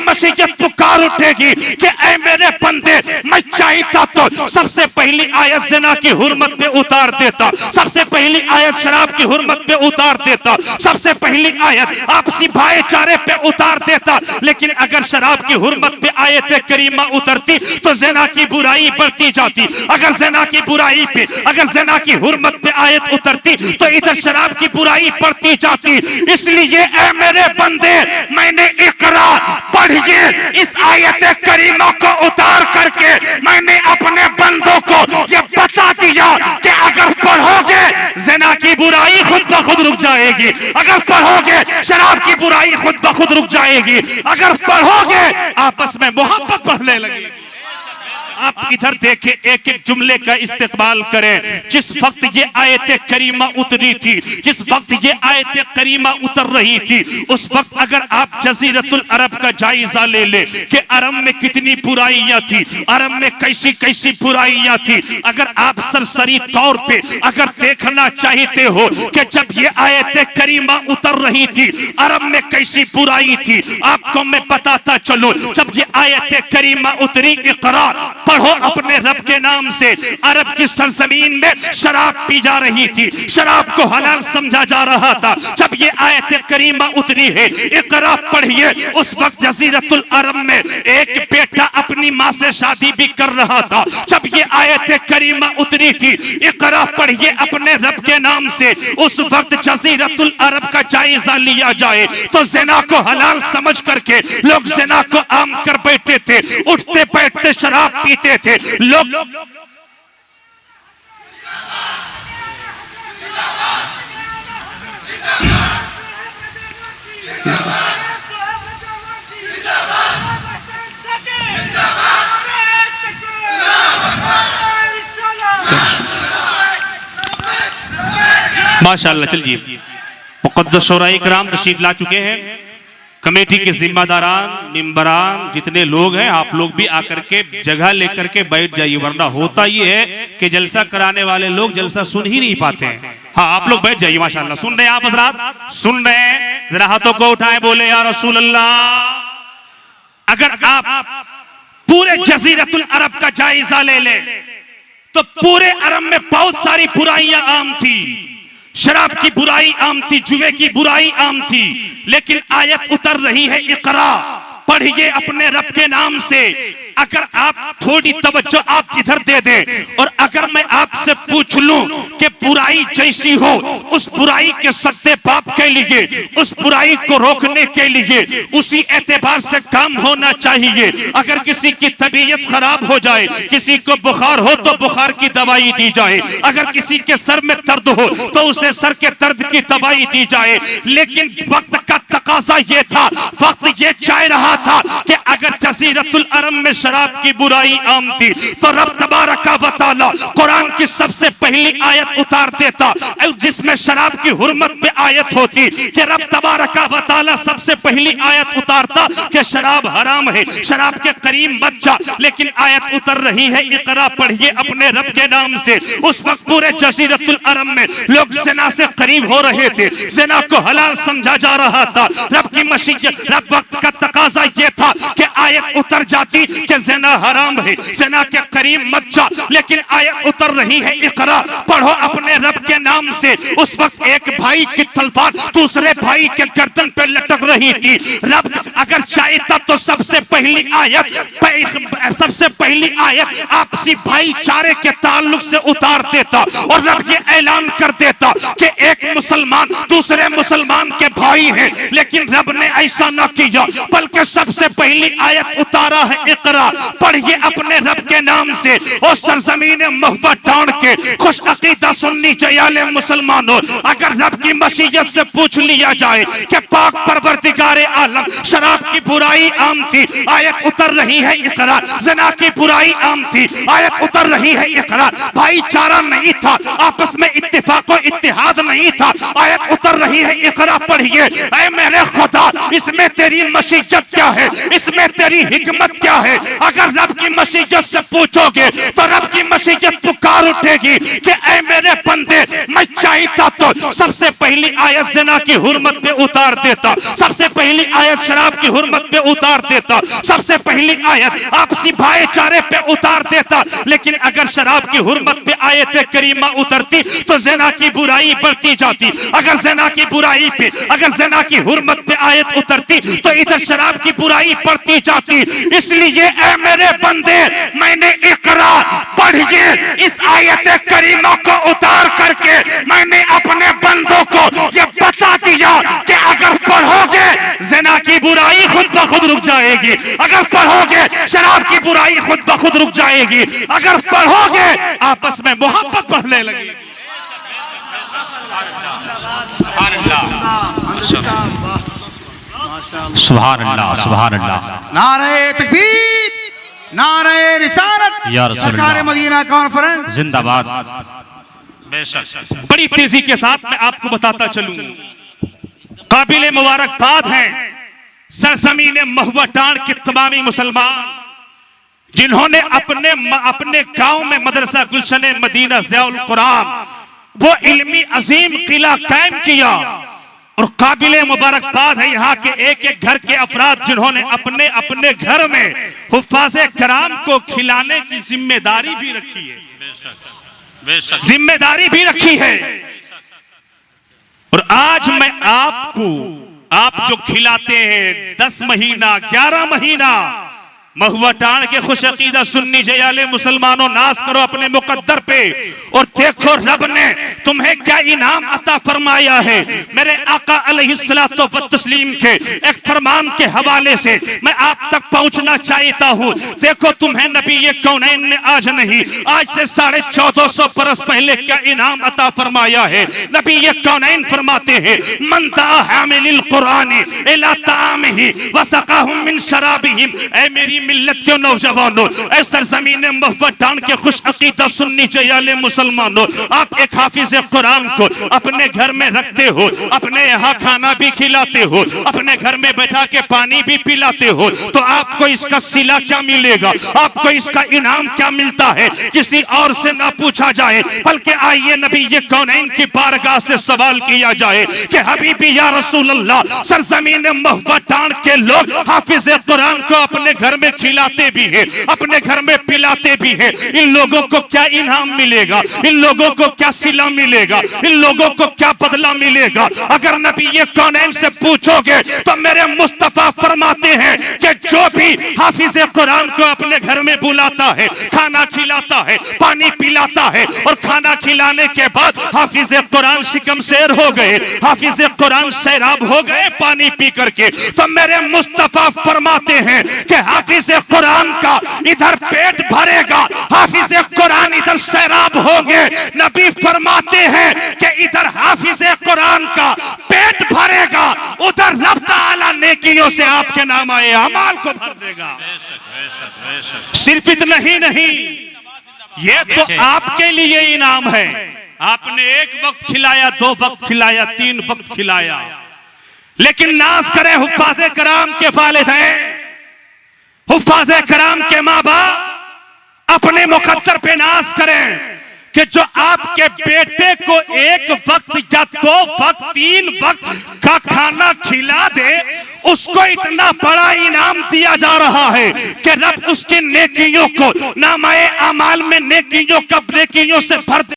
मसीहत पुकार उठेगी कि ऐ मेरे बंदे, मैं चाहता तो सबसे पहली आयत ज़िना की हुर्मत पे उतार देता, सबसे पहली आयत शराब की हुर्मत पे उतार देता, सबसे पहली आयत आपसी भाईचारे पे उतार देता। लेकिन अगर शराब की हुर्मत पे आयत करीमा उतरती तो ज़िना की बुराई बढ़ती जाती। अगर ज़िना की बुराई पे, अगर ज़िना की हुर्मत पे आयत उतरती तो इधर शराब की बुराई बढ़ती जाती। इसलिए ऐ मेरे बंदे, मैंने इकरा पढ़िए, इस आयत करीमा को उतार करके मैंने अपने बंदों को यह बता दिया कि अगर पढ़ोगे ज़िना की बुराई खुद ब खुद रुक जाएगी, अगर पढ़ोगे शराब की बुराई खुद ब खुद रुक जाएगी, अगर पढ़ोगे आपस में मोहब्बत बढ़ने लगेगी। आप इधर देखें, एक एक जुमले का इस्तेमाल करें। जिस वक्त ये आयत करीमा उतरी थी, जिस वक्त ये आयत करीमा उतर रही थी, उस वक्त अगर आप जजीरतुल अरब का जायजा ले ले कि अरब में कितनी बुराइयां थी, अरब में कैसी कैसी बुराइयां थी, अगर आप सरसरी तौर पे अगर देखना चाहते हो कि जब ये आयत करीमा उतर रही थी अरब में कैसी बुराई थी, आपको मैं बताता चलूं। जब ये आयत करीमा उतरी, इकरा पढ़ो अपने रब के नाम से, अरब की सरजमीन में शराब पी जा रही थी, शराब को हलाल समझा जा रहा था। जब ये आयत करीमा उतरी है, इकरा पढ़िए, उस वक्त जजीरतुल अरब में एक बेटा अपनी माँ से शादी भी कर रहा था। जब ये आयत करीमा उतरी थी, इकरा पढ़िए अपने रब के नाम से, उस वक्त जजीरतुल अरब का जायजा लिया जाए तो ज़िना को हलाल समझ करके लोग ज़िना को आम कर बैठे थे, उठते बैठते शराब पीते थे लोग। माशाअल्लाह। चलिए, मुक़द्दस शोराए किराम तशरीफ ला चुके हैं, कमेटी के जिम्मेदारान, मेंबरान, जितने लोग हैं, आप लोग भी आकर के जगह लेकर के बैठ जाइए, वरना होता ये है कि जलसा कराने वाले लोग जलसा सुन ही नहीं पाते हैं। हाँ, आप लोग बैठ जाइए। माशाअल्लाह, सुन रहे हैं आप हज़रात? सुन रहे हैं? जरा हाथों को उठाएं, बोले या रसूल अल्लाह। अगर आप पूरे जजीरतुल अरब का जायजा ले ले तो पूरे अरब में बहुत सारी बुराइयां आम थी। शराब की बुराई आम थी, जुए की बुराई आम थी, लेकिन आयत उतर रही है, इकरा पढ़िए अपने रब के नाम से। अगर आप थोड़ी तवज्जो आप इधर दे दें और अगर मैं आपसे पूछ लूं कि बुराई जैसी हो, उस बुराई के सत्ते पाप के लिए, उस बुराई को रोकने के लिए उसी एतबार से काम होना चाहिए। अगर किसी की तबीयत खराब हो जाए, किसी को बुखार हो तो बुखार की दवाई दी जाए, अगर किसी के सर में दर्द हो तो उसे सर के दर्द की दवाई दी जाए। लेकिन वक्त का तकाजा ये था, वक्त ये चाह रहा था कि अगर जजीरतुल अरब में शराब की बुराई आम थी तो रब तबारक व तआला कुरान की सबसे पहली आयत उतार देता जिसमें शराब की हुर्मत पे आयत होती कि रब तबारक व तआला सबसे पहली आयत उतारता कि शराब हराम है, शराब के करीब मत जा। लेकिन आयत उतर रही है, इकरा पढ़िए अपने रब के नाम से। उस वक्त पूरे जजीरतुल अरब में लोग ज़िना से करीब हो रहे थे, ज़िना को हलाल समझा जा रहा था। रब की मशीयत, रब वक्त का तकाजा ये था कि आयत उतर जाती कि ज़िना हराम है, ज़िना के करीब मत जा। लेकिन आयत उतर रही है, इकरा पढ़ो अपने रब के नाम से। उस वक्त एक भाई की तलवार दूसरे भाई के गर्दन पे लटक रही थी। रब अगर चाहता तो सबसे पहली आयत आपसी भाईचारे के ताल्लुक से उतार देता और रब ये ऐलान कर देता कि एक मुसलमान दूसरे मुसलमान के भाई हैं। लेकिन रब ने ऐसा न किया, बल्कि सबसे पहली आयत उतारा है, इकरा पढ़िए अपने रब के नाम से। और सरजमीन मोहब्बत डांड के खुश अकीदा सुन्नी जयाले मुसलमानों, अगर रब की मशीयत से पूछ लिया जाए कि पाक परवरदिगारे आलम शराब की बुराई आम थी, आयत उतर रही है, इकरा ज़िना की बुराई आम थी, आयत उतर रही है, इकरा भाईचारा नहीं था, आपस में इत्तेफाक और इत्तेहाद नहीं था, आयत उतर रही है, इकरा पढ़िए। ऐ मेरे खुदा, इसमें तेरी मशीयत क्या है, इसमें तेरी हिकमत क्या है? अगर रब की मसीहत से पूछोगे तो रब की मसीहत पुकार उठेगी कि ऐ मेरे बंदे, मैं चाहता तो सबसे पहली आयत ज़िना की हुर्मत पे उतार देता, सबसे पहली आयत शराब की हुर्मत पे उतार देता, सबसे पहली आयत आपसी भाईचारे पे उतार देता, लेकिन अगर शराब की हुर्मत पे आयत करीमा उतरती तो ज़िना की बुराई बढ़ती जाती, अगर ज़िना की बुराई पे, अगर ज़िना की हुर्मत पे आयत उतरती तो इधर शराब की बुराई बढ़ती जाती। इसलिए ऐ मेरे बंदे, मैंने इकरा पढ़िए इस आयत करीमा को उतार करके मैंने अपने बंदों को ये बता दिया कि अगर पढ़ोगे ज़िना की बुराई खुद ब खुद रुक जाएगी, अगर पढ़ोगे शराब की बुराई खुद ब खुद रुक जाएगी, अगर पढ़ोगे आपस में मोहब्बत बढ़ने लगेगी। सुभान अल्लाह, सुभान अल्लाह। नारे तकबीर, नारे रिसालत, सरकार मदीना कॉन्फ्रेंस जिंदाबाद। बड़ी तेजी के साथ मैं आपको बताता चलूं, काबिले मुबारकबाद हैं सरजमीन महुआ टांड के तमामी मुसलमान जिन्होंने अपने गांव में मदरसा गुलशन मदीना ज़ियाउल कुरान वो इल्मी अजीम किला कायम किया। और काबिले मुबारकबाद है यहाँ के एक एक घर के अफराद जिन्होंने अपने अपने घर में हुफ़ाज़े कराम को खिलाने की जिम्मेदारी भी रखी है, जिम्मेदारी भी रखी है। और आज मैं आपको, आप जो खिलाते हैं 10 महीना 11 महीना महुआ टांड के खुश अकीदा सुन्नी जयाले मुसलमानों, नाज करो अपने मुकद्दर पे और देखो रब ने तुम्हें क्या इनाम अता फरमाया है। मेरे आका अलैहिस्सलातो व तस्लीम के एक फरमान के हवाले से मैं आप तक पहुंचना चाहता हूं। देखो तुम्हें नबी ये कौनैन ने आज नहीं, आज से 1450 बरस पहले क्या इनाम अता फरमाया है। नबी ये कौनैन फरमाते हैं, मन दा हामिलिल कुरानी इला तामिही व सकाहुम मिन शराबिहिम। ऐ मेरी मिल्लत के नौजवानों, ऐ सरजमीन महुआ टांड के खुश अकीदा सुन्नी जयाले मुसलमानों, आप एक हाफिज कुरान को अपने घर में रखते हो, अपने यहाँ खाना भी खिलाते हो, अपने घर में बैठा के पानी भी पिलाते हो, तो आपको इसका सिला क्या मिलेगा, आपको इसका इनाम क्या मिलता है किसी और से ना पूछा जाए, बल्कि आइए नबी ये कौनैन की बारगाह से सवाल किया जाए कि हबीबी या रसूल अल्लाह, सरजमीन महुआ टांड के लोग हाफिज कुरान को अपने घर में खिलाते भी है, अपने घर में पिलाते भी है, इन लोगों को क्या इनाम मिलेगा, इन लोगों को क्या सिला मिलेगा, इन लोगों को क्या बदला मिलेगा। अगर नबी ये कौनैन से पूछोगे तो मेरे मुस्तफा फरमाते हैं कि जो भी हाफिज कुरान को अपने घर में बुलाता है, खाना खिलाता है, पानी पिलाता है और खाना खिलाने के बाद हाफिज कुरान शिकम शेर हो गए, हाफिज कुरान सैराब हो गए पानी पी करके, तो मेरे मुस्तफा फरमाते हैं कि हाफिज कुरान का इधर पेट भरेगा, हाफिज कुरान इधर सैराब होंगे। नबी फरमाते हैं कि इधर हाफिज कुरान का पेट भरेगा, उधर रब ताला नेकियों से आपके नाम आए अमाल को भर देगा। सिर्फ इतना ही नहीं, ये तो आपके लिए इनाम है। आपने एक वक्त खिलाया, 2 वक्त खिलाया, 3 वक्त खिलाया, लेकिन नाज करें हुफ़ाज़े कराम के वालिदैन, हुफ़ाज़े कराम के माँ बाप अपने मुकद्दर पे नाज करें कि जो आपके बेटे को एक वक्त या 2 वक्त 3 वक्त का खाना खिला दे, उसको इतना बड़ा इनाम दिया जा रहा है कि रब उसकी नेकियों को नामाए अमाल में नेकियों से भर दे।